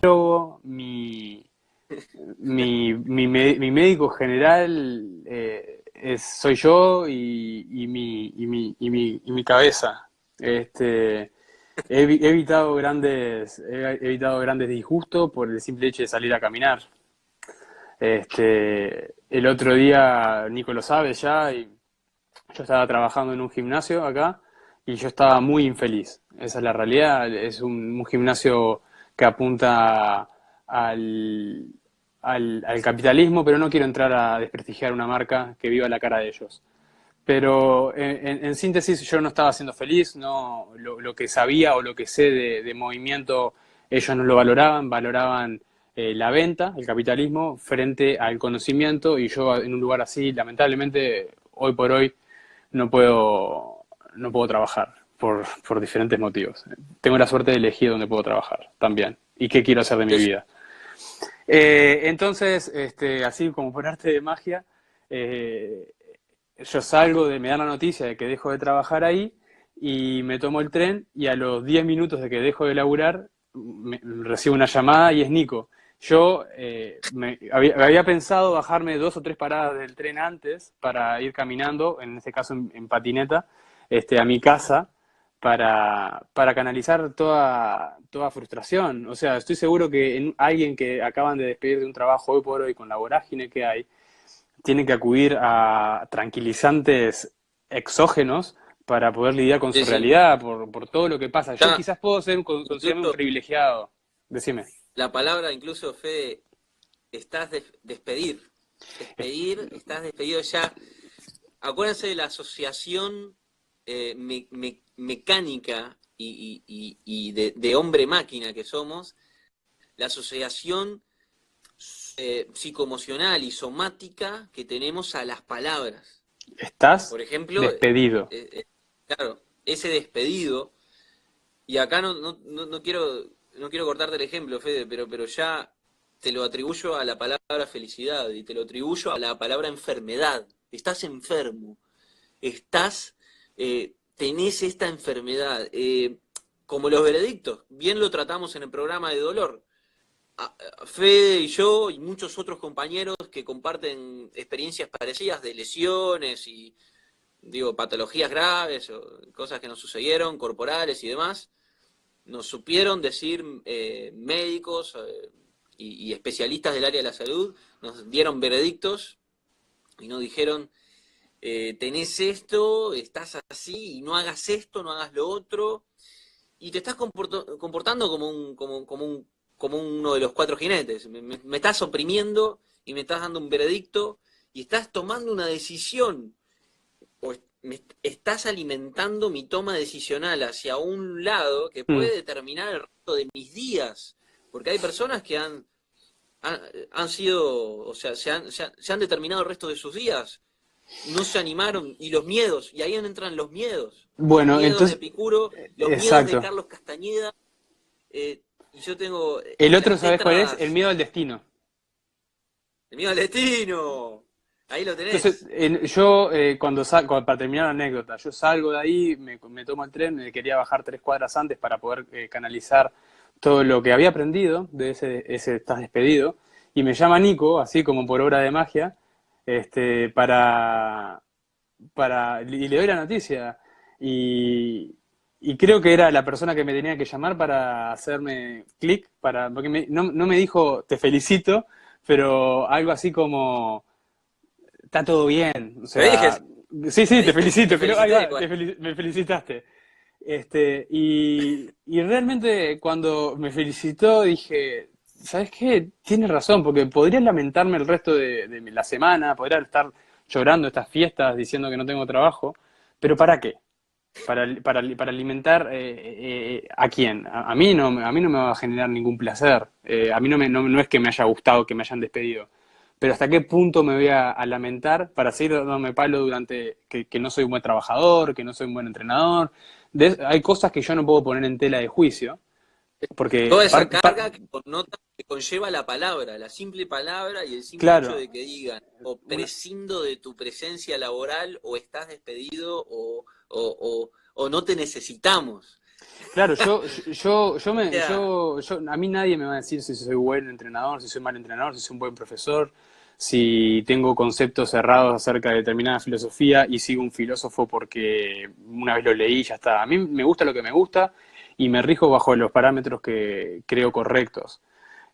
nutriólogo, mi médico general soy yo y mi cabeza. He evitado grandes disgustos por el simple hecho de salir a caminar. El otro día, Nico lo sabe ya, y yo estaba trabajando en un gimnasio acá y yo estaba muy infeliz. Esa es la realidad. Es un gimnasio que apunta al, al capitalismo, pero no quiero entrar a desprestigiar una marca que viva la cara de ellos. Pero en síntesis, yo no estaba siendo feliz, no, lo que sabía o lo que sé de movimiento, ellos no lo valoraban, valoraban la venta, el capitalismo, frente al conocimiento, y yo en un lugar así, lamentablemente, hoy por hoy, no puedo trabajar por diferentes motivos. Tengo la suerte de elegir dónde puedo trabajar también, y qué quiero hacer de mi Entonces, vida. Entonces, así como por arte de magia, eh, yo me dan la noticia de que dejo de trabajar ahí y me tomo el tren y a los 10 minutos de que dejo de laburar recibo una llamada y es Nico. Yo había pensado bajarme 2 o 3 paradas del tren antes para ir caminando, en este caso en patineta, a mi casa para canalizar toda frustración. O sea, estoy seguro que alguien que acaban de despedir de un trabajo hoy por hoy con la vorágine que hay, tiene que acudir a tranquilizantes exógenos para poder lidiar con sí, su sí. realidad, por todo lo que pasa. Yo Ya, quizás puedo considerarme un incluso privilegiado. Decime. la palabra, incluso, Fede, despedir. Despedir, estás despedido ya. Acuérdense de la asociación mecánica y de hombre-máquina que somos, la asociación psicoemocional y somática que tenemos a las palabras. Estás Por ejemplo, despedido. claro, ese despedido, y acá no quiero cortarte el ejemplo, Fede, pero ya te lo atribuyo a la palabra felicidad y te lo atribuyo a la palabra enfermedad. Estás enfermo, tenés esta enfermedad. Como los veredictos, bien lo tratamos en el programa de dolor. Fede y yo y muchos otros compañeros que comparten experiencias parecidas de lesiones y, digo, patologías graves o cosas que nos sucedieron, corporales y demás, nos supieron decir médicos y especialistas del área de la salud, nos dieron veredictos y nos dijeron, tenés esto, estás así, y no hagas esto, no hagas lo otro, y te estás comportando como uno de los cuatro jinetes. Me estás oprimiendo y me estás dando un veredicto y estás tomando una decisión o estás alimentando mi toma decisional hacia un lado que Mm. puede determinar el resto de mis días. Porque hay personas que han sido, o sea, se han determinado el resto de sus días, no se animaron, y los miedos, y ahí entran los Bueno, miedos de entonces, Epicuro, los miedos de exacto. Carlos Castañeda, y yo tengo El otro, las ¿sabes cuál es? El tetras, miedo al destino. el miedo al destino, ahí lo Entonces, tenés. yo, para terminar la anécdota, yo salgo de ahí, me tomo el tren, me quería bajar 3 cuadras antes para poder canalizar todo lo que había aprendido de ese estás despedido, y me llama Nico, así como por obra de magia, este, para, y le doy la noticia, y, y creo que era la persona que me tenía que llamar para hacerme clic, porque no me dijo te felicito, pero algo así como está todo bien. O Te dije, sea, sí, te sí, te dije, te felicito, creo, ahí felicité va, igual. me felicitaste. Y realmente cuando me felicitó dije, ¿sabes qué? Tienes razón, porque podría lamentarme el resto de la semana, podría estar llorando estas fiestas diciendo que no tengo trabajo, pero ¿para qué? Para alimentar ¿a quién? A mí no me va a generar ningún placer. A mí no es que me haya gustado que me hayan despedido. Pero hasta qué punto me voy a lamentar para seguir dándome palo durante que no soy un buen trabajador, que no soy un buen entrenador. Hay cosas que yo no puedo poner en tela de juicio, porque Toda esa carga que conlleva la palabra, la simple palabra y el simple hecho claro, de que digan o una, prescindo de tu presencia laboral o estás despedido o no te necesitamos. Claro, Ya, a mí nadie me va a decir si soy buen entrenador, si soy mal entrenador, si soy un buen profesor, si tengo conceptos cerrados acerca de determinada filosofía y sigo un filósofo porque una vez lo leí y ya está. A mí me gusta lo que me gusta y me rijo bajo los parámetros que creo correctos.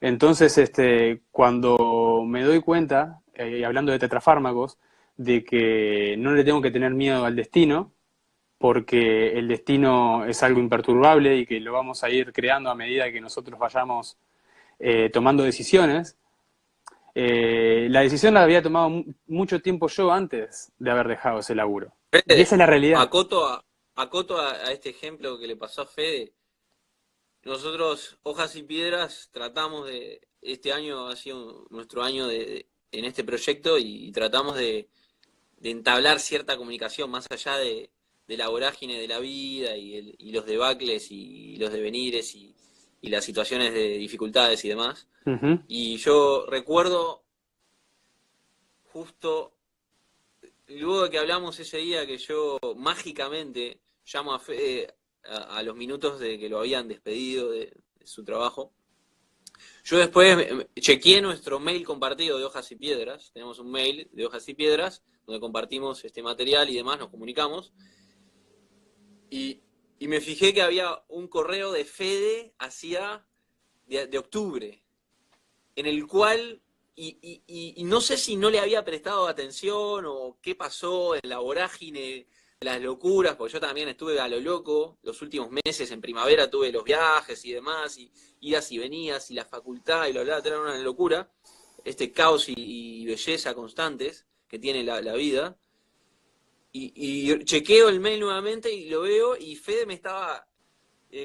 Entonces, cuando me doy cuenta, hablando de tetrafármacos, de que no le tengo que tener miedo al destino, porque el destino es algo imperturbable y que lo vamos a ir creando a medida que nosotros vayamos tomando decisiones. La decisión la había tomado mucho tiempo yo antes de haber dejado ese laburo. Y Fede, esa es la realidad. acoto a este ejemplo que le pasó a Fede. Nosotros, Hojas y Piedras, tratamos este año ha sido nuestro año en este proyecto y tratamos de entablar cierta comunicación más allá de la vorágine de la vida y los debacles y los devenires y las situaciones de dificultades y demás. Ujú. Y yo recuerdo justo luego de que hablamos ese día que yo mágicamente llamo a Fede a los minutos de que lo habían despedido de su trabajo. Yo después chequeé nuestro mail compartido de Hojas y Piedras. Tenemos un mail de Hojas y Piedras donde compartimos este material y demás, nos comunicamos. Y, y me fijé que había un correo de Fede hacía de octubre, en el cual, y no sé si no le había prestado atención o qué pasó en la vorágine, las locuras, porque yo también estuve a lo loco los últimos meses, en primavera tuve los viajes y demás, y idas y venidas, y la facultad, y lo hablaba, era una locura, este caos y belleza constantes que tiene la vida. Y chequeo el mail nuevamente y lo veo, y Fede me estaba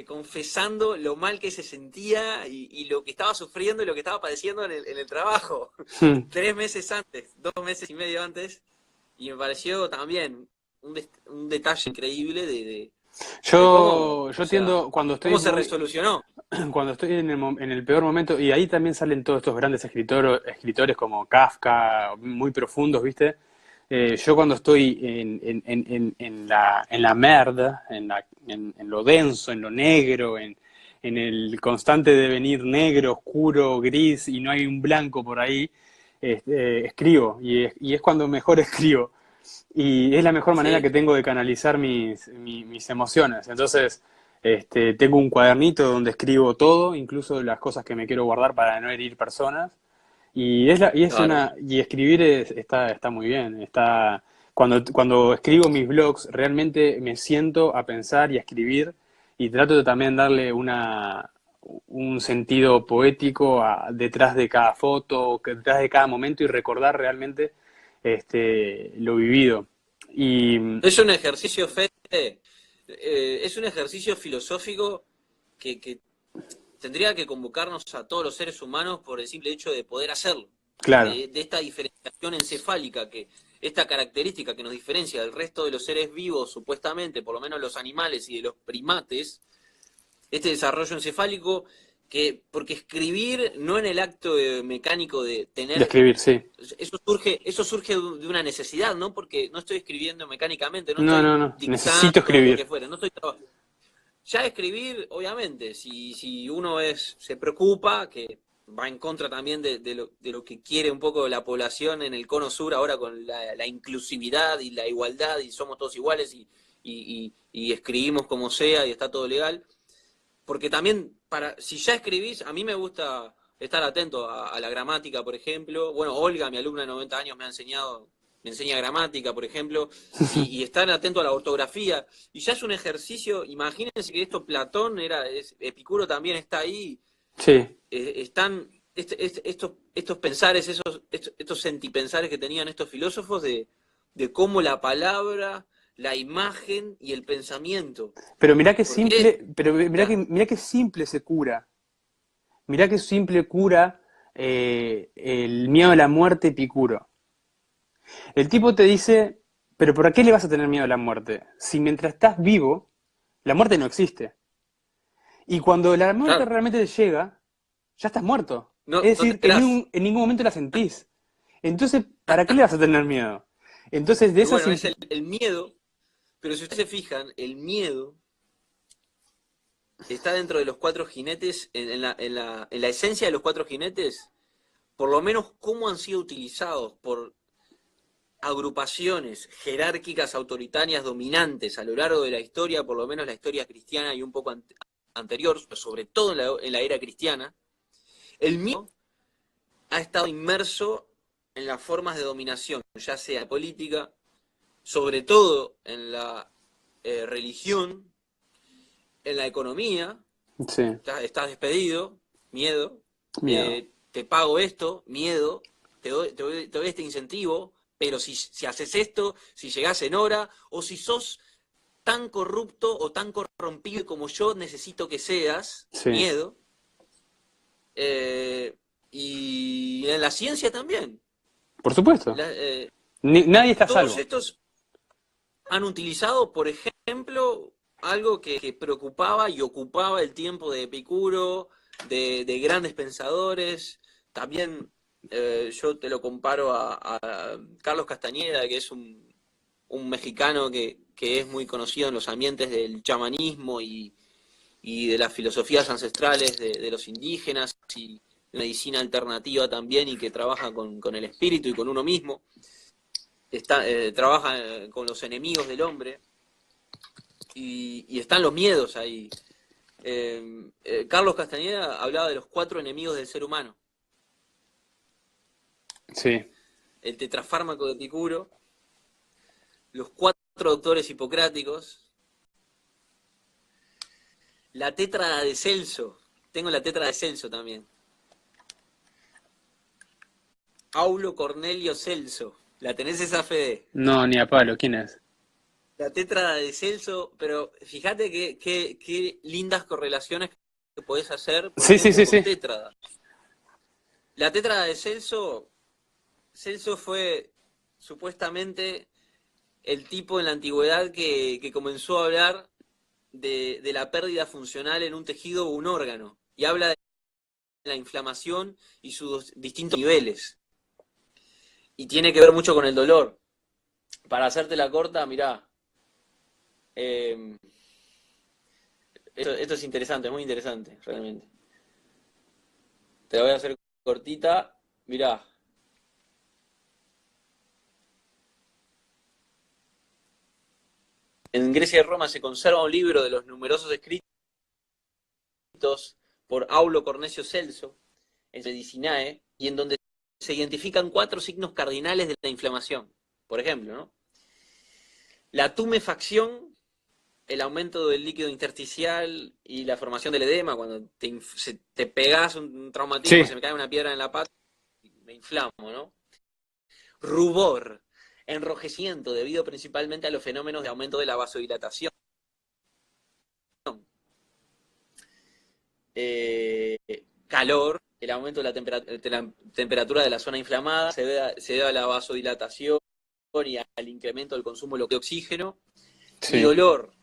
confesando lo mal que se sentía y lo que estaba sufriendo y lo que estaba padeciendo en el trabajo. 3 meses antes, 2 meses y medio antes, y me pareció también un detalle increíble de cómo, Yo o sea, tiendo, cuando estoy cómo se muy, resolucionó. cuando estoy en el peor momento, y ahí también salen todos estos grandes escritores como Kafka, muy profundos, ¿viste? Yo cuando estoy en la merda, en lo denso, en lo negro, en el constante devenir negro, oscuro, gris, y no hay un blanco por ahí, escribo, y es cuando mejor escribo. Y es la mejor manera que Sí, tengo de canalizar mis emociones. Entonces, tengo un cuadernito donde escribo todo, incluso las cosas que me quiero guardar para no herir personas. claro. Y escribir está muy bien. Cuando escribo mis blogs, realmente me siento a pensar y a escribir y trato de también darle un sentido poético detrás de cada foto, detrás de cada momento y recordar realmente lo vivido. Y Es un ejercicio, Fede, es un ejercicio filosófico que tendría que convocarnos a todos los seres humanos por el simple hecho de poder hacerlo, claro, de esta diferenciación encefálica, esta característica que nos diferencia del resto de los seres vivos, supuestamente, por lo menos los animales y de los primates, este desarrollo encefálico, porque escribir no en el acto mecánico de de tener, escribir, sí. eso surge de una necesidad, ¿no? Porque no estoy escribiendo mecánicamente, no No, estoy no, no. Necesito dictando lo que escribir. fuera, no estoy ya escribir, obviamente, si uno se preocupa, que va en contra también de lo que quiere un poco la población en el cono sur ahora con la inclusividad y la igualdad y somos todos iguales y escribimos como sea y está todo legal. Porque también, si ya escribís, a mí me gusta estar atento a la gramática, por ejemplo. Bueno, Olga, mi alumna de 90 años, me enseña gramática, por ejemplo, y estar atento a la ortografía. Y ya es un ejercicio, imagínense que esto Platón Epicuro también está ahí, Sí. están estos pensares, estos sentipensares que tenían estos filósofos de cómo la palabra, la imagen y el pensamiento. Pero mirá qué Porque, simple, pero ya, mirá qué simple se cura. Mirá qué simple cura el miedo a la muerte Epicuro. El tipo te dice, pero ¿por qué le vas a tener miedo a la muerte? Si mientras estás vivo, la muerte no existe. Y cuando la muerte claro, realmente te llega, ya estás muerto. no, Es no te decir, enterás. en ningún momento la sentís. Entonces, ¿para qué le vas a tener miedo? Entonces, de Y esa bueno, es el miedo, pero si ustedes se fijan, el miedo está dentro de los cuatro jinetes, en la esencia de los cuatro jinetes, por lo menos cómo han sido utilizados por agrupaciones jerárquicas autoritarias dominantes a lo largo de la historia, por lo menos la historia cristiana y un poco anterior, pero sobre todo en la era cristiana. El miedo ha estado inmerso en las formas de dominación, ya sea política, sobre todo en la religión, en la economía. Sí, Estás despedido, miedo, miedo. te pago esto, miedo, te doy este incentivo, pero si haces esto, si llegás en hora, o si sos tan corrupto o tan corrompido como yo necesito que seas, Sí, miedo. Eh, y en la ciencia también. por supuesto. La- eh, Nadie está a Todos salvo. estos han utilizado, por ejemplo, algo que preocupaba y ocupaba el tiempo de Epicuro, de grandes pensadores. También yo te lo comparo a Carlos Castañeda, que es un mexicano que es muy conocido en los ambientes del chamanismo y de las filosofías ancestrales de los indígenas y medicina alternativa también, y que trabaja con el espíritu y con uno mismo. Trabaja con los enemigos del hombre, y están los miedos ahí. Carlos Castañeda hablaba de los 4 enemigos del ser humano: Sí, el tetrafármaco de Epicuro, los 4 doctores hipocráticos, la tétrada de Celso. Tengo la tétrada de Celso también. Aulo Cornelio Celso. ¿La tenés esa, Fede? no, ni a palo. ¿Quién es? La tétrada de Celso, pero fíjate qué lindas correlaciones que podés hacer, por Sí, sí, ejemplo, sí, con sí. tétrada. La tétrada de Celso fue supuestamente el tipo en la antigüedad que comenzó a hablar de la pérdida funcional en un tejido o un órgano, y habla de la inflamación y sus distintos niveles. Y tiene que ver mucho con el dolor. Para hacerte la corta, mirá, eh, esto es interesante, es muy interesante, realmente. Te la voy a hacer cortita, mirá. En Grecia y Roma se conserva un libro de los numerosos escritos por Aulo Cornecio Celso, en Medicinae, y en donde se identifican 4 signos cardinales de la inflamación. Por ejemplo, ¿no? La tumefacción, el aumento del líquido intersticial y la formación del edema, cuando te pegas un traumatismo y Sí, se me cae una piedra en la pata, me inflamo, ¿no? Rubor, enrojecimiento debido principalmente a los fenómenos de aumento de la vasodilatación. Eh, Calor, el aumento de la temperatura de la zona inflamada se debe a la vasodilatación y al incremento del consumo de oxígeno. Y sí. dolor.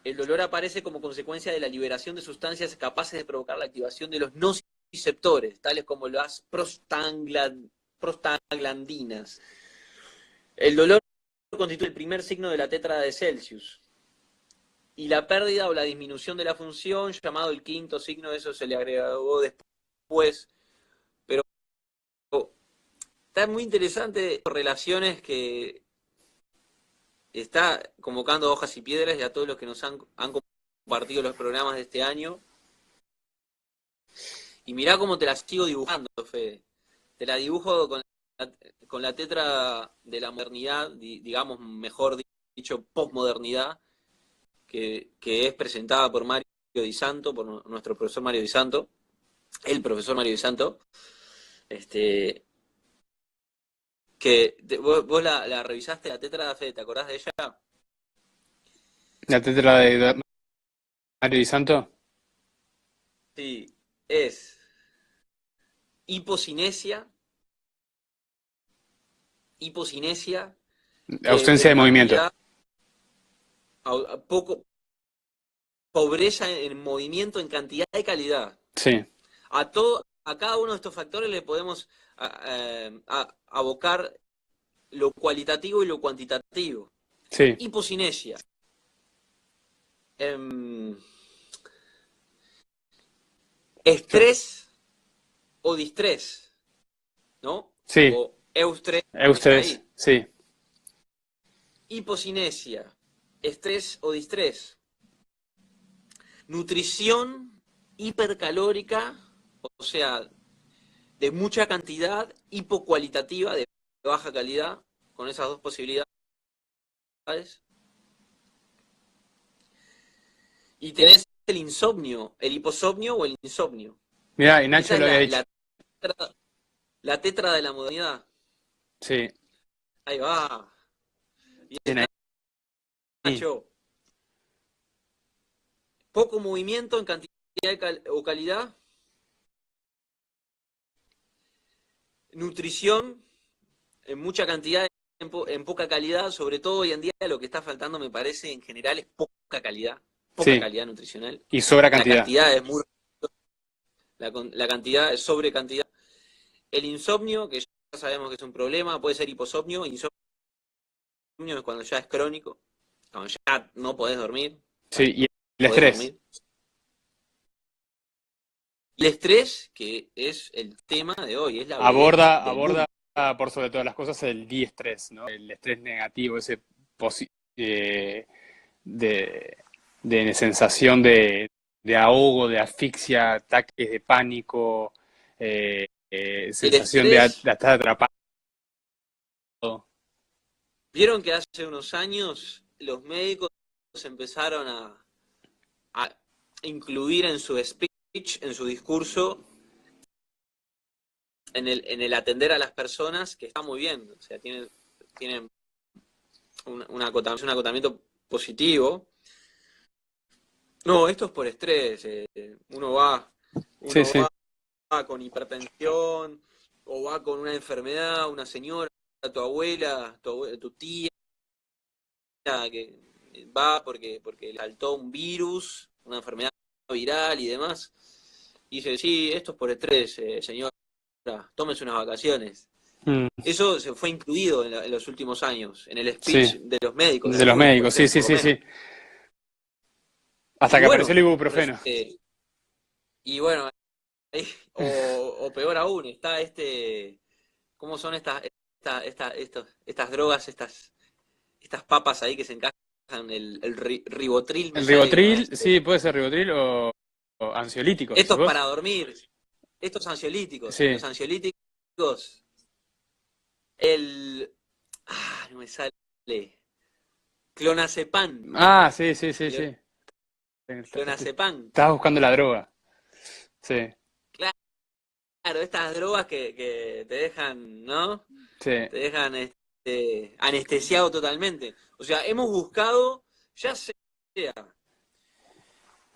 El dolor aparece como consecuencia de la liberación de sustancias capaces de provocar la activación de los nociceptores, tales como las prostaglandinas. El dolor constituye el primer signo de la tétrada de Celsius. Y la pérdida o la disminución de la función, llamado el quinto signo, eso se le agregó después. Pero está muy interesante relaciones que está convocando Hojas y Piedras y a todos los que nos han compartido los programas de este año. Y mirá cómo te la sigo dibujando, Fede. Te la dibujo con la tetra de la modernidad, digamos, mejor dicho, posmodernidad, que es presentada por Mario Di Santo, por nuestro profesor Mario Di Santo, el profesor Mario Di Santo, este, vos la revisaste, la tetra, Fede, ¿te acordás de ella? La tétrada de Mario Di Santo. Sí, es hipocinesia, hipocinesia, Ausencia de en movimiento. cantidad, poco, pobreza en movimiento, en cantidad y calidad. Sí, A cada uno de estos factores le podemos abocar lo cualitativo y lo cuantitativo. sí. Hipocinesia. estrés o distrés, ¿no? Sí, O eustrés, está eustrés, ahí. sí. Hipocinesia, estrés o distrés. Nutrición hipercalórica, o sea, de mucha cantidad, hipocualitativa, de baja calidad, con esas dos posibilidades. Y tenés el insomnio, el hiposomnio o el insomnio. Mirá, y Esa Nacho es lo había la, dicho. la tetra de la modernidad. Sí. Ahí va. Bien Bien, ahí. Nacho. Poco movimiento en cantidad o calidad. Nutrición en mucha cantidad, en poca calidad. Sobre todo hoy en día lo que está faltando, me parece, en general es poca Sí. calidad nutricional. Y sobra La cantidad. cantidad es muy... La cantidad es sobre cantidad. El insomnio, que ya sabemos que es un problema, puede ser hiposomnio. Insomnio es cuando ya es crónico, cuando ya no podés dormir, Sí, y el podés estrés. dormir. Y el estrés, que es el tema de hoy, es la vedette del Aborda mundo. por sobre todas las cosas el diestrés, ¿no? El estrés negativo, ese eh, de, de sensación de ahogo, de asfixia, ataques de pánico, El sensación estrés, de estar atrapado. vieron que hace unos años los médicos empezaron a incluir en su speech, en su discurso, en el atender a las personas, que está muy bien, o sea, tienen un acotamiento positivo. No, esto es por estrés. Uno va, Sí, uno sí. va con hipertensión o va con una enfermedad, una señora, tu abuela, tu tía, que va porque le saltó un virus, una enfermedad viral y demás. Y dice, sí, esto es por estrés, señora, tómese unas vacaciones. Mm, Eso se fue incluido en los últimos años, en el sí, speech de los médicos, de de los algunos, médicos, sí, sí, por lo sí, menos. sí. Hasta Y que apareció bueno, el ibuprofeno. y bueno, o peor aún, está ¿cómo son estas drogas, estas papas ahí que se encajan? El ribotril, me El sale que no ribotril, es. sí, puede ser ribotril o ansiolíticos, ¿decís Estos vos? para dormir, estos ansiolíticos, Sí. los ansiolíticos, no me sale, clonazepam, Ah, sí, sí, sí, sí. clonazepam, Estabas buscando la droga. Sí, claro, estas drogas que te dejan, ¿no? sí, Te dejan anestesiado totalmente. O sea, hemos buscado, ya sea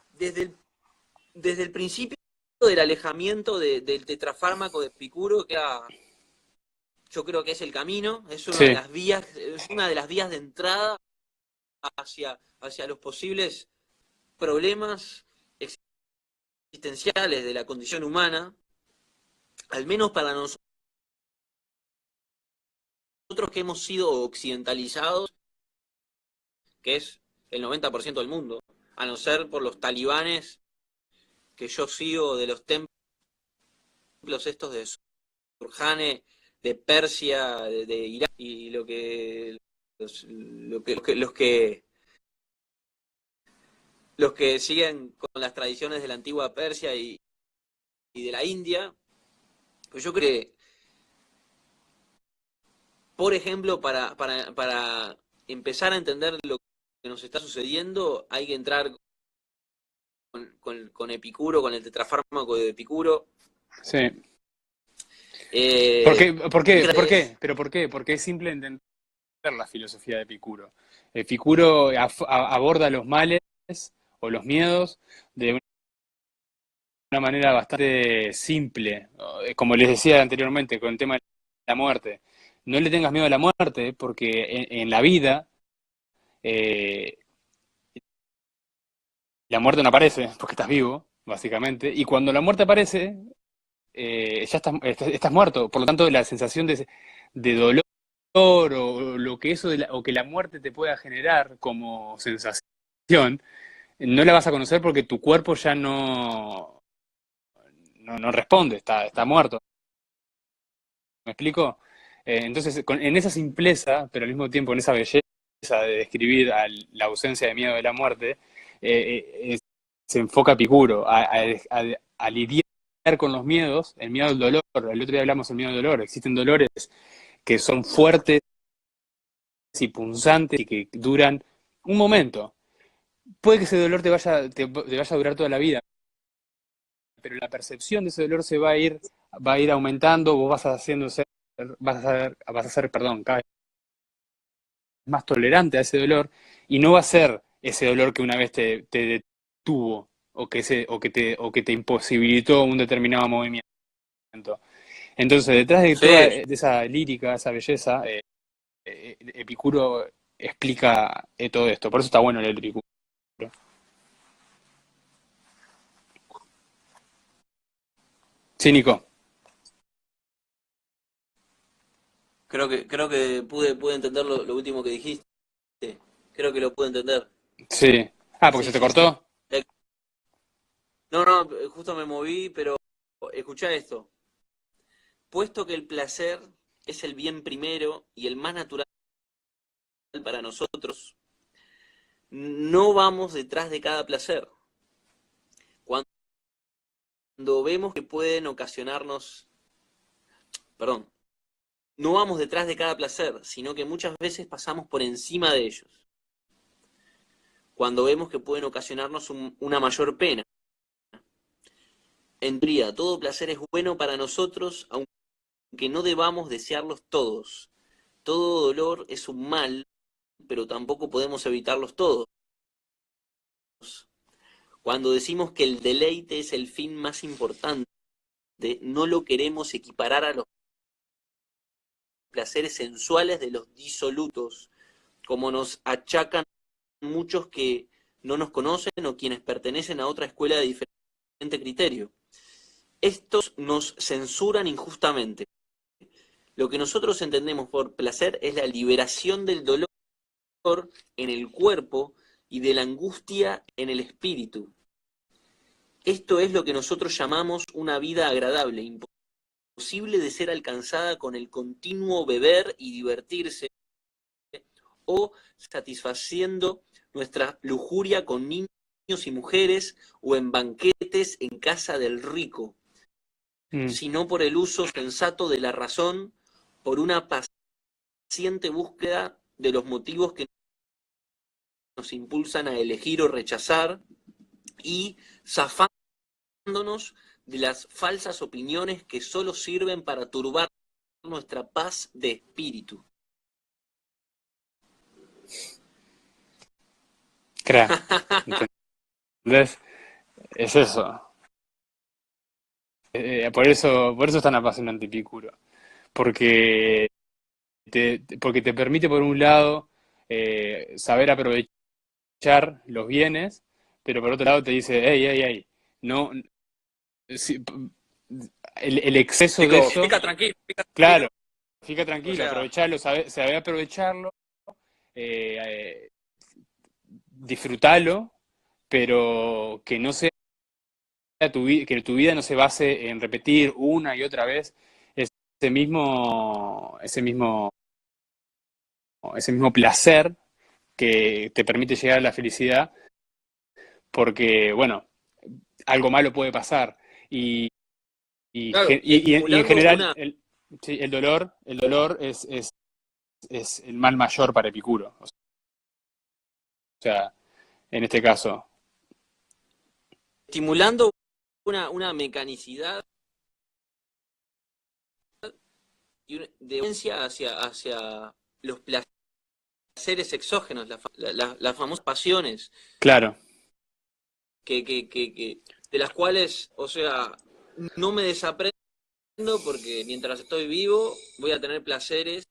desde desde el principio del alejamiento del tetrafármaco de Epicuro, yo creo que es el camino, sí. es una de las vías de entrada hacia los posibles problemas existenciales de la condición humana, al menos para nosotros que hemos sido occidentalizados, que es el 90% del mundo, a no ser por los talibanes que yo sigo de los templos estos de Surjane, de Persia, de Irak, y los que siguen con las tradiciones de la antigua Persia y de la India. Pues yo creo que, por ejemplo, para empezar a entender lo que nos está sucediendo, hay que entrar con Epicuro, con el tetrafármaco de Epicuro. Sí. ¿Por Eh, qué? ¿Por qué? ¿Por qué? ¿Pero por qué? Porque es simple entender la filosofía de Epicuro. Epicuro aborda los males o los miedos de una manera bastante simple. Como les decía anteriormente con el tema de la muerte. No le tengas miedo a la muerte porque en la vida eh, la muerte no aparece porque estás vivo, básicamente. Y cuando la muerte aparece, ya estás muerto. Por lo tanto, la sensación de dolor o lo que o que la muerte te pueda generar como sensación, no la vas a conocer porque tu cuerpo ya no responde, está muerto. ¿Me explico? Entonces, en esa simpleza, pero al mismo tiempo en esa belleza de describir la ausencia de miedo de la muerte, se enfoca Epicuro a lidiar con los miedos, el miedo al dolor. El otro día hablamos del miedo al dolor. Existen dolores que son fuertes y punzantes y que duran un momento. Puede que ese dolor te vaya a durar toda la vida, pero la percepción de ese dolor va a ir aumentando, vos vas a ser, perdón, cada vez más tolerante a ese dolor, y no va a ser ese dolor que una vez te detuvo o que te imposibilitó un determinado movimiento. Entonces, detrás de toda Sí, de esa lírica, esa belleza, Epicuro explica todo esto. Por eso está bueno el Epicuro. Sí, Nico. creo que pude entender lo último que dijiste. Creo que lo pude entender. Sí. Ah, porque Sí, se te sí, sí. cortó. No, no, justo me moví, pero escuchá esto. Puesto que el placer es el bien primero y el más natural para nosotros, no vamos detrás de cada placer. Cuando vemos que pueden ocasionarnos, perdón, no vamos detrás de cada placer, sino que muchas veces pasamos por encima de ellos. Cuando vemos que pueden ocasionarnos una mayor pena. En teoría, todo placer es bueno para nosotros, aunque no debamos desearlos todos. Todo dolor es un mal, pero tampoco podemos evitarlos todos. Cuando decimos que el deleite es el fin más importante, no lo queremos equiparar a los placeres sensuales de los disolutos, como nos achacan muchos que no nos conocen o quienes pertenecen a otra escuela de diferente criterio. Estos nos censuran injustamente. Lo que nosotros entendemos por placer es la liberación del dolor en el cuerpo y de la angustia en el espíritu. Esto es lo que nosotros llamamos una vida agradable, imposible de ser alcanzada con el continuo beber y divertirse o satisfaciendo nuestra lujuria con niños y mujeres o en banquetes en casa del rico, Mm. sino por el uso sensato de la razón, por una paciente búsqueda de los motivos que nos impulsan a elegir o rechazar y zafándonos de las falsas opiniones que solo sirven para turbar nuestra paz de espíritu. Crea. ¿Entendés? Es eso. Por eso es tan apasionante Epicuro. Porque porque te permite, por un lado, saber aprovechar los bienes, pero por otro lado te dice, hey, hey, hey, no, si- el exceso de eso, Fica claro, tranquilo. fica O tranquilo, sea, aprovecharlo, sabe aprovecharlo, eh, eh, disfrutalo, pero que no sea que tu vida no se base en repetir una y otra vez ese mismo, ese mismo, ese mismo placer que te permite llegar a la felicidad, porque, bueno, algo malo puede pasar. Y, claro, y y en estimulando general, una, sí, el dolor es el mal mayor para Epicuro. O sea, en este caso. estimulando una mecanicidad y una dependencia hacia los placeres exógenos, las famosas pasiones, Claro, de las cuales, o sea, no me desaprendo porque mientras estoy vivo voy a tener placeres.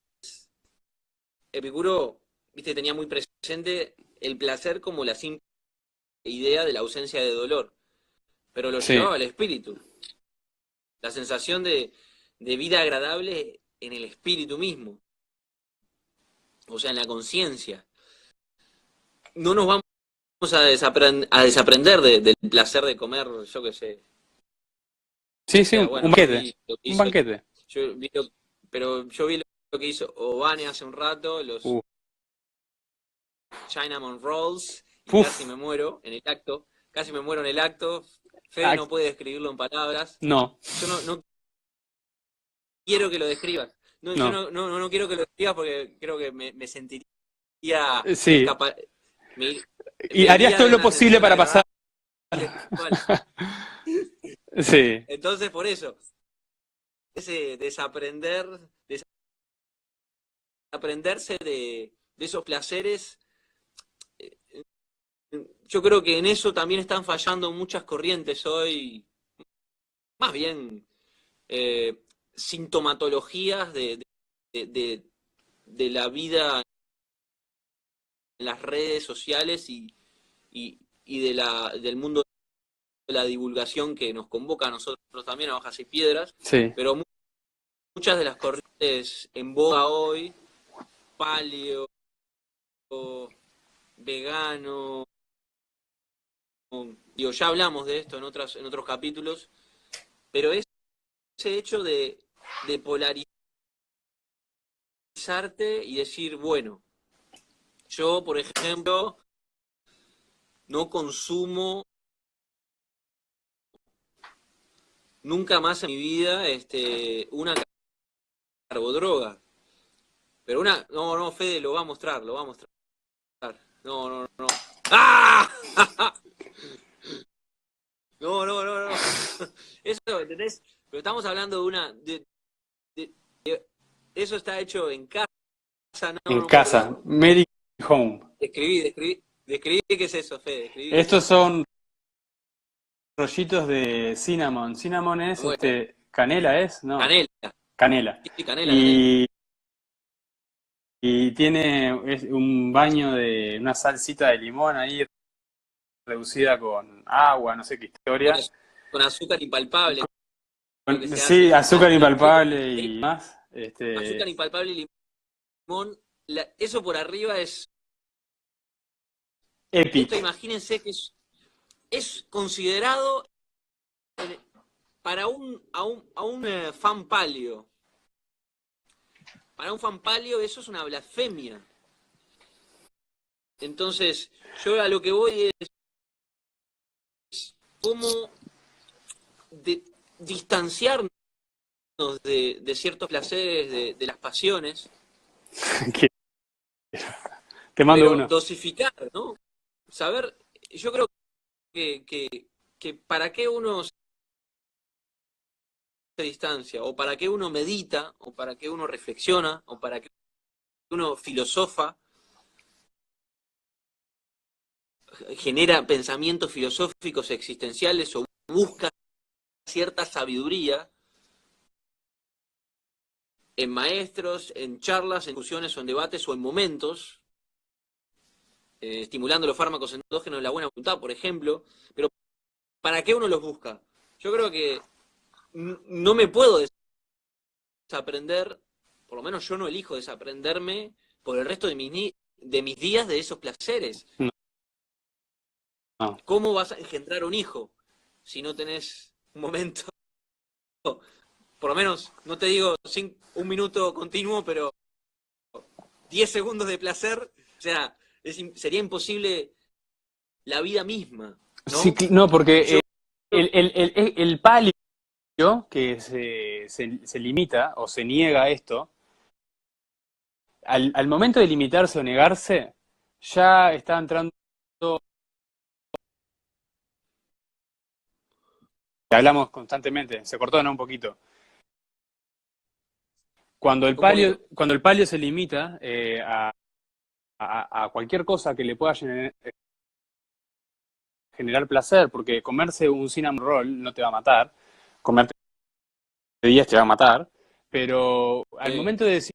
Epicuro, viste, tenía muy presente el placer como la simple idea de la ausencia de dolor, pero lo sí, llevaba al espíritu, la sensación de vida agradable en el espíritu mismo, o sea, en la conciencia. No nos vamos a desaprender del placer de comer, yo qué sé, Sí, O sí, sea, un bueno, yo banquete. vi lo que Un hizo, banquete. pero yo vi lo que hizo Obane hace un rato, los Uf, Cinnamon Rolls, y casi uf. me muero en el acto. Casi me muero en el acto. Fede no puede describirlo en palabras. No, Yo no quiero que lo describas. No, yo no. no quiero que lo describas porque creo que me sentiría Sí. me, Y me harías iría todo de lo una posible sensación para pasar. agradable sexual. Sí. Entonces, por eso, ese desaprenderse de esos placeres, yo creo que en eso también están fallando muchas corrientes hoy, más bien eh, sintomatologías de la vida en las redes sociales y del mundo de la divulgación que nos convoca a nosotros también a Hojas y Piedras, Sí. pero muchas de las corrientes en boga hoy, paleo, vegano, digo, ya hablamos de esto en otros capítulos, pero ese hecho de polarizarte y decir, bueno, yo, por ejemplo, no consumo nunca más en mi vida una carbodroga. Pero no, Fede, lo va a mostrar, lo va a mostrar. No. ¡Ah! No. Eso, ¿entendés? Pero estamos hablando de eso está hecho en casa, En no puedo casa. creerlo. Medic Home. Describí qué es eso, Fede, describí qué es Estos eso. son rollitos de cinnamon. Cinnamon es Bueno, canela, ¿es? No, canela, canela. sí, canela. Y, y tiene un baño de una salsita de limón ahí reducida con agua, no sé qué Con, historia. con azúcar impalpable, lo que se Sí, hace. azúcar Yo impalpable y más. azúcar impalpable y limón, eso por arriba es. Esto Epic. imagínense que es considerado para un fan palio. Para un fan palio eso es una blasfemia. Entonces, yo a lo que voy es cómo distanciarnos de ciertos placeres, de las pasiones, Te mando pero uno. dosificar, ¿no? Saber, yo creo que para qué uno se distancia, o para qué uno medita, o para qué uno reflexiona, o para qué uno filosofa, genera pensamientos filosóficos existenciales o busca cierta sabiduría en maestros, en charlas, en discusiones o en debates o en momentos, estimulando los fármacos endógenos de la buena voluntad, por ejemplo, pero ¿para qué uno los busca? Yo creo que no me puedo desaprender, por lo menos yo no elijo desaprenderme por el resto de mis días de esos placeres. No, no. ¿Cómo vas a engendrar un hijo si no tenés un momento, por lo menos, no te digo un minuto continuo, pero 10 segundos de placer? O sea, sería imposible la vida misma, Sí, ¿no? no, Yo, porque el palio que se limita o se niega a esto, al momento de limitarse o negarse, ya está entrando, hablamos constantemente, se cortó, ¿no? Un poquito. un poquito. Cuando el palio se limita a cualquier cosa que le pueda generar placer, porque comerse un cinnamon roll no te va a matar, comerte 10 te va a matar, pero al momento de decir,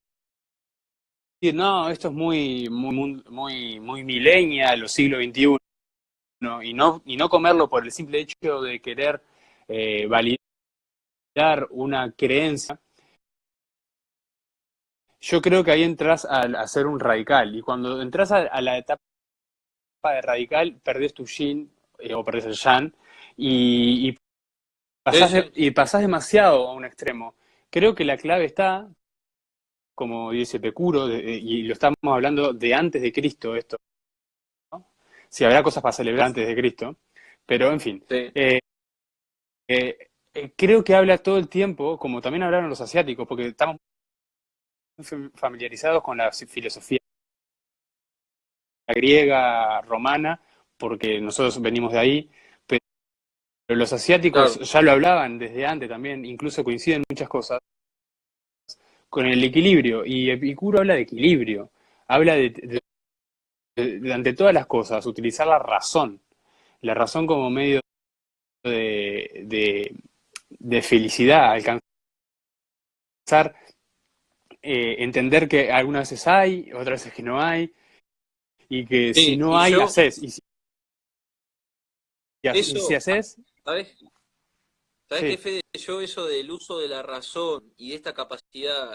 no, esto es muy millennial, los siglo XXI, y no comerlo por el simple hecho de querer validar una creencia, yo creo que ahí entras a ser un radical, y cuando entras a la etapa de radical, perdés tu yin o perdés el yang, y Sí, sí. y pasás demasiado a un extremo. Creo que la clave está, como dice Epicuro, y lo estamos hablando de antes de Cristo esto, ¿no? Si habrá cosas para celebrar antes de Cristo, pero en fin. Sí. Creo que habla todo el tiempo, como también hablaron los asiáticos, porque estamos familiarizados con la filosofía griega, romana, porque nosotros venimos de ahí, pero los asiáticos Claro. ya lo hablaban desde antes también, incluso coinciden muchas cosas, con el equilibrio, y Epicuro habla de equilibrio, habla ante todas las cosas, utilizar la razón como medio de, de felicidad, alcanzar, entender que algunas veces hay, otras veces que no hay, y que si Sí, no y hay, yo, haces, y si eso, haces, ¿sabes? ¿Sabes qué, sí, Fede? Yo eso del uso de la razón y de esta capacidad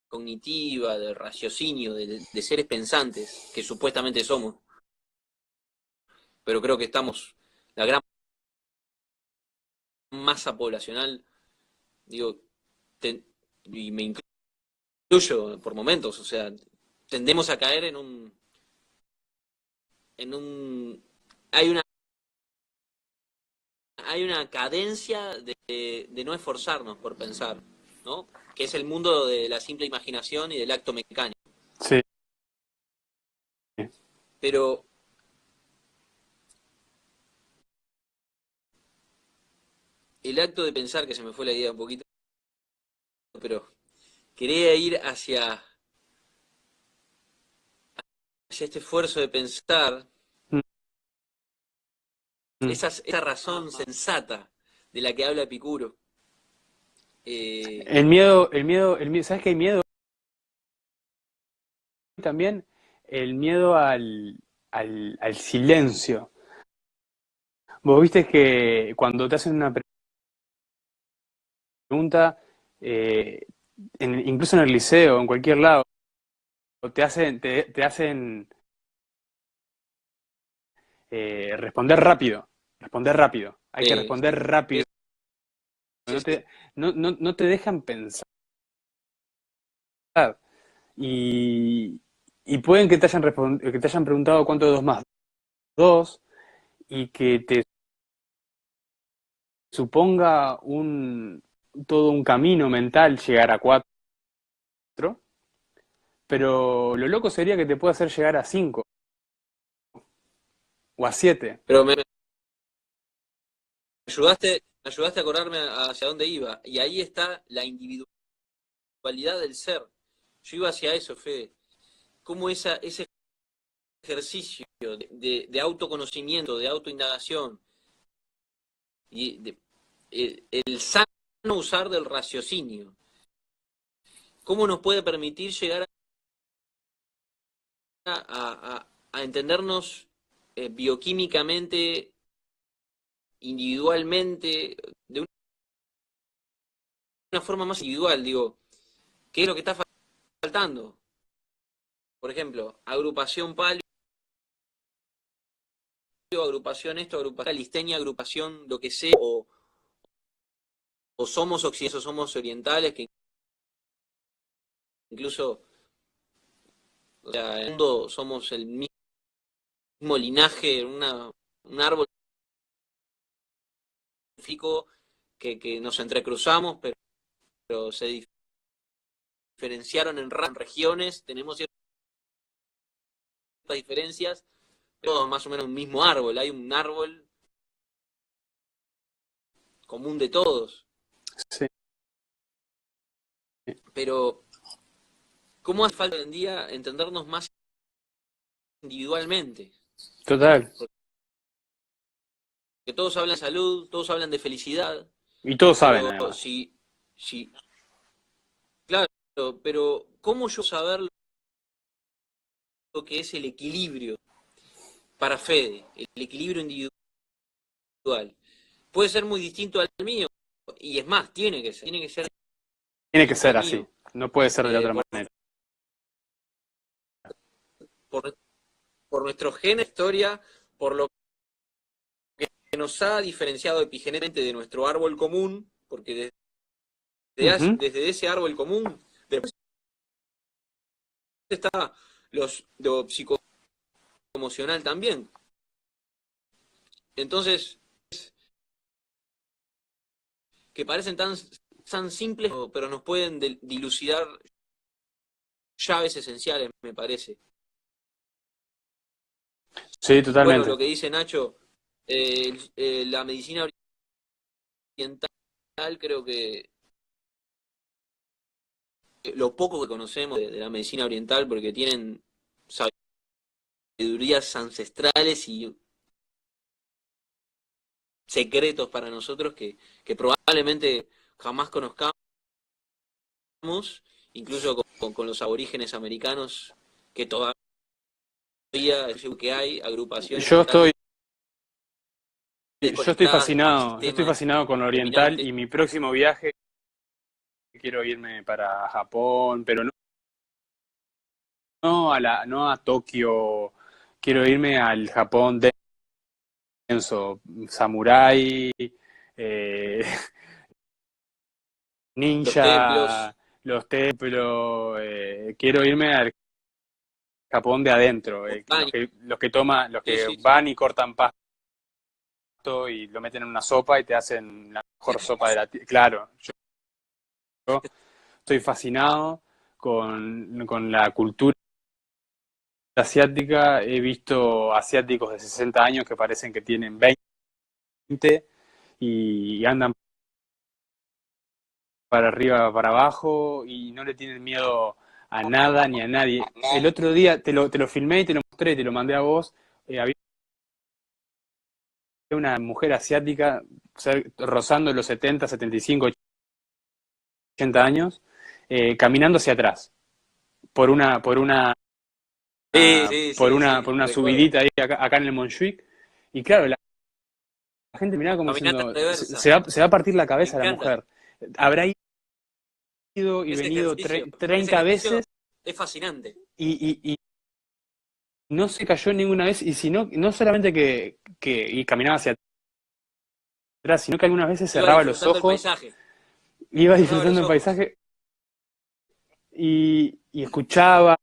cognitiva, de raciocinio, de seres pensantes, que supuestamente somos, pero creo que estamos, la gran masa poblacional, digo, ten- y me incluyo por momentos, o sea, tendemos a caer en un, hay una, hay una cadencia de no esforzarnos por pensar, ¿no? Que es el mundo de la simple imaginación y del acto mecánico. sí. Pero el acto de pensar, que se me fue la idea un poquito, pero quería ir hacia este esfuerzo de pensar, Mm, mm. esa razón sensata de la que habla Epicuro. Eh, ¿Sabes qué hay miedo también? El miedo al silencio. Vos viste que cuando te hacen una pregunta, eh, incluso en el liceo, en cualquier lado, te hacen responder rápido. Hay que sí, responder rápido. sí, sí. No te dejan pensar. Y, y pueden que que te hayan preguntado cuánto es 2 más 2 y que te suponga todo un camino mental llegar a 4, pero lo loco sería que te pueda hacer llegar a 5 o a 7. Pero me ayudaste a acordarme hacia dónde iba. Y ahí está la individualidad del ser. Yo iba hacia eso, Fede. Cómo ese ejercicio de autoconocimiento, de autoindagación, y el sano usar del raciocinio, cómo nos puede permitir llegar a entendernos bioquímicamente, individualmente, de una forma más individual, digo, ¿qué es lo que está faltando? Por ejemplo, agrupación palio, agrupación esto, agrupación listenia, agrupación lo que sea, o somos occidentales o somos orientales, que incluso, o sea, en el mundo somos el mismo linaje, un árbol fico que nos entrecruzamos, pero se diferenciaron en regiones, tenemos ciertas diferencias, todos más o menos un mismo árbol, hay un árbol común de todos, Sí, pero ¿cómo hace falta hoy en día entendernos más individualmente? total. Porque todos hablan de salud, todos hablan de felicidad, Y todos saben pero además. si, claro, pero ¿cómo yo saber lo que es el equilibrio para Fede, el equilibrio individual? Puede ser muy distinto al mío, y es más, tiene que ser Tiene que distinto ser al así. mío, No puede ser de otra por, manera. por, por nuestro gen, historia, por lo que nos ha diferenciado epigenéticamente de nuestro árbol común, porque desde ese árbol común, después está lo psicoemocional también. Entonces, que parecen tan simples, pero nos pueden dilucidar llaves esenciales, me parece. Sí, Y bueno, totalmente. lo que dice Nacho, la medicina oriental, creo que lo poco que conocemos de la medicina oriental, porque tienen sabidurías ancestrales y secretos para nosotros que probablemente jamás conozcamos, incluso con los aborígenes americanos, que todavía que hay agrupaciones Yo mentales estoy, desconectadas de un yo estoy sistema fascinado con lo oriental determinante. y mi próximo viaje quiero irme para Japón, pero no a Tokio, quiero irme al Japón denso, samurái, eh, Los templos, ninja, los templos, quiero irme al Japón de adentro, botánicos, los sí, que sí, sí. van y cortan pasto y lo meten en una sopa y te hacen la mejor sopa de la tierra. Claro, yo estoy fascinado con la cultura asiática. He visto asiáticos de 60 años que parecen que tienen 20 y andan para arriba, para abajo y no le tienen miedo a nada ni a nadie. El otro día te lo filmé y te lo mostré y te lo mandé a vos. Había una mujer asiática rozando los 70, 75, 80 años, caminando hacia atrás por una, por una, Sí, sí, sí, por sí, una recuerdo. subidita ahí acá en el Montjuic. Y claro, la gente miraba como Caminata diciendo, reversa, se va a partir la me cabeza la encanta. mujer. Habrá ido y venido Ese 30 ejercicio veces es fascinante. y no se cayó ninguna vez. Y si no, no solamente y caminaba hacia atrás, sino que algunas veces Iba cerraba los disfrutando el ojos, paisaje, iba cerraba los disfrutando el ojos. paisaje y escuchaba.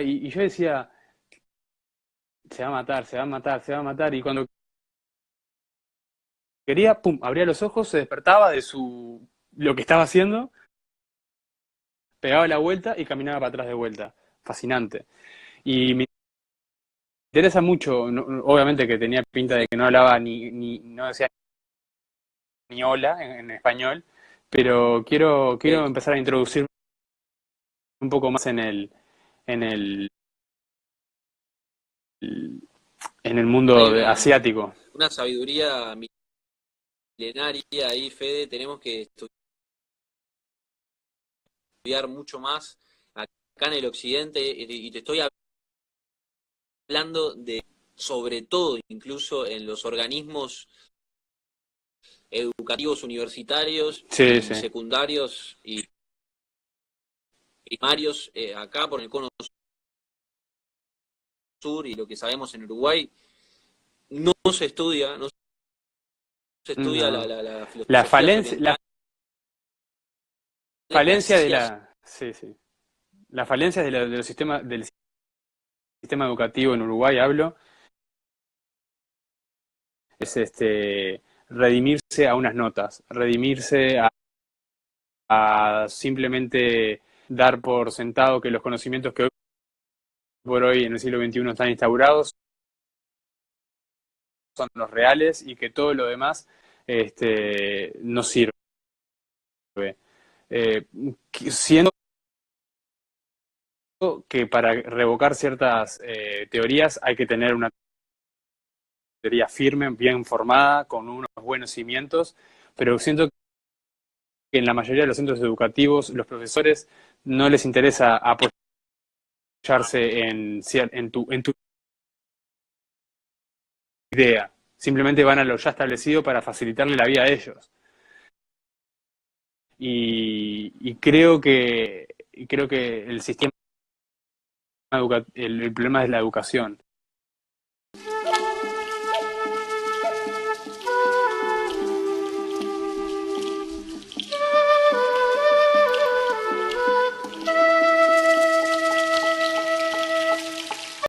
Y yo decía, se va a matar, se va a matar, se va a matar. Y cuando quería, pum, abría los ojos, se despertaba de lo que estaba haciendo, pegaba la vuelta y caminaba para atrás de vuelta. Fascinante. Y me interesa mucho, obviamente que tenía pinta de que no hablaba no decía ni hola en español, pero quiero Ok. empezar a introducir un poco más en el, en el Hay mundo asiático. una sabiduría milenaria ahí, Fede, tenemos que estudiar mucho más acá en el occidente, y te estoy hablando de, sobre todo, incluso en los organismos educativos universitarios Sí, y sí. secundarios y primarios, acá por el cono sur, y lo que sabemos en Uruguay, no se estudia, no se estudia No. la La filosofía falencia, oriental, las falencia de ciencias. la, sí, sí. La falencia de los del sistema educativo en Uruguay, hablo, es redimirse a unas notas, redimirse a simplemente dar por sentado que los conocimientos que hoy por hoy en el siglo XXI están instaurados son los reales y que todo lo demás no sirve. Eh, Siendo que para revocar ciertas teorías hay que tener una teoría firme, bien formada, con unos buenos cimientos, pero siento que en la mayoría de los centros educativos los profesores no les interesa apoyarse en tu idea, simplemente van a lo ya establecido para facilitarle la vida a ellos. Y creo que el sistema el problema es la educación.